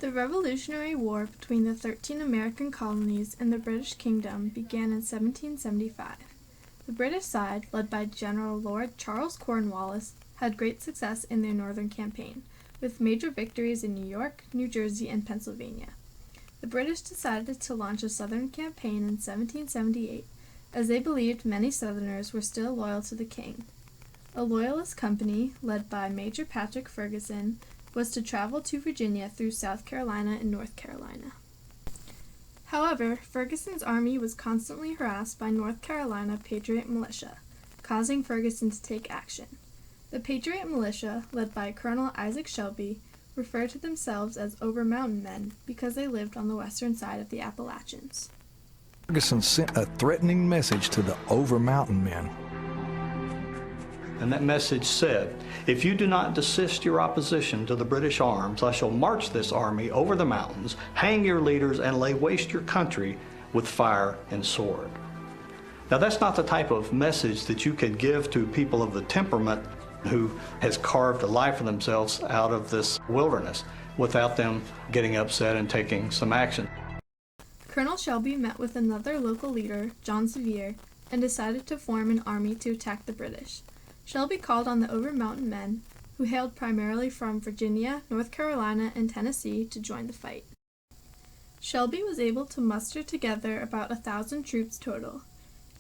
The Revolutionary War between the 13 American colonies and the British Kingdom began in 1775. The British side, led by General Lord Charles Cornwallis, had great success in their northern campaign, with major victories in New York, New Jersey, and Pennsylvania. The British decided to launch a southern campaign in 1778, as they believed many Southerners were still loyal to the king. A loyalist company, led by Major Patrick Ferguson, was to travel to Virginia through South Carolina and North Carolina. However, Ferguson's army was constantly harassed by North Carolina Patriot militia, causing Ferguson to take action. The Patriot militia, led by Colonel Isaac Shelby, referred to themselves as Overmountain men because they lived on the western side of the Appalachians. Ferguson sent a threatening message to the Overmountain men. And that message said, "If you do not desist your opposition to the British arms, I shall march this army over the mountains, hang your leaders, and lay waste your country with fire and sword." Now, that's not the type of message that you could give to people of the temperament who has carved a life for themselves out of this wilderness without them getting upset and taking some action. Colonel Shelby met with another local leader, John Sevier, and decided to form an army to attack the British. Shelby called on the Overmountain men, who hailed primarily from Virginia, North Carolina, and Tennessee, to join the fight. Shelby was able to muster together about 1,000 troops total.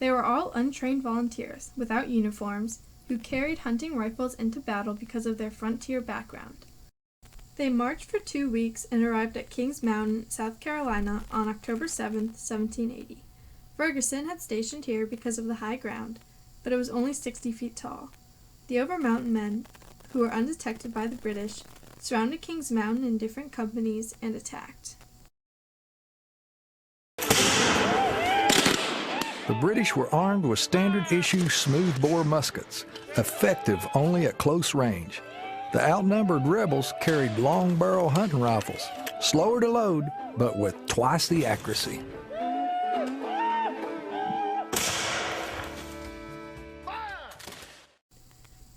They were all untrained volunteers, without uniforms, who carried hunting rifles into battle because of their frontier background. They marched for 2 weeks and arrived at Kings Mountain, South Carolina, on October 7, 1780. Ferguson had stationed here because of the high ground, but it was only 60 feet tall. The Overmountain men, who were undetected by the British, surrounded Kings Mountain in different companies and attacked. The British were armed with standard-issue smoothbore muskets, effective only at close range. The outnumbered rebels carried long-barrel hunting rifles, slower to load, but with twice the accuracy.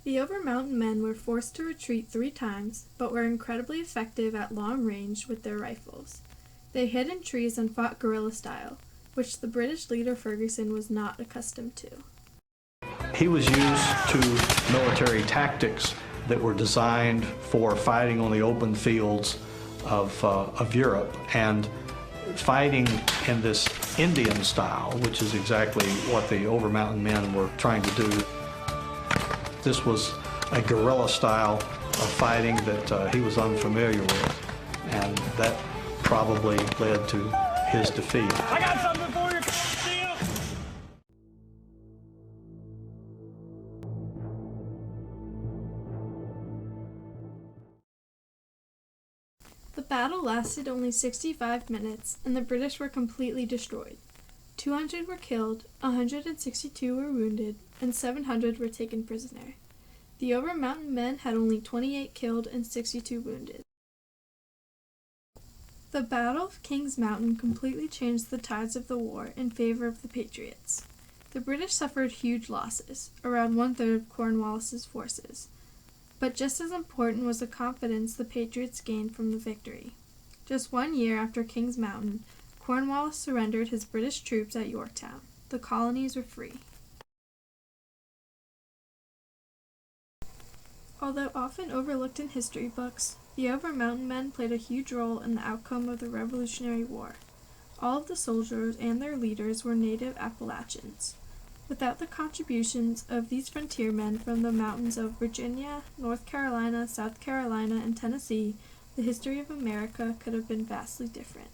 The Overmountain men were forced to retreat 3 times, but were incredibly effective at long range with their rifles. They hid in trees and fought guerrilla style, which the British leader Ferguson was not accustomed to. He was used to military tactics that were designed for fighting on the open fields of Europe, and fighting in this Indian style, which is exactly what the Overmountain men were trying to do. This was a guerrilla style of fighting that he was unfamiliar with, and that probably led to his defeat. I got something for you, Steel! The battle lasted only 65 minutes, and the British were completely destroyed. 200 were killed, 162 were wounded, and 700 were taken prisoner. The Overmountain men had only 28 killed and 62 wounded. The Battle of Kings Mountain completely changed the tides of the war in favor of the Patriots. The British suffered huge losses, around 1/3 of Cornwallis's forces. But just as important was the confidence the Patriots gained from the victory. Just 1 year after Kings Mountain, Cornwallis surrendered his British troops at Yorktown. The colonies were free. Although often overlooked in history books, the Overmountain men played a huge role in the outcome of the Revolutionary War. All of the soldiers and their leaders were native Appalachians. Without the contributions of these frontiermen from the mountains of Virginia, North Carolina, South Carolina, and Tennessee, the history of America could have been vastly different.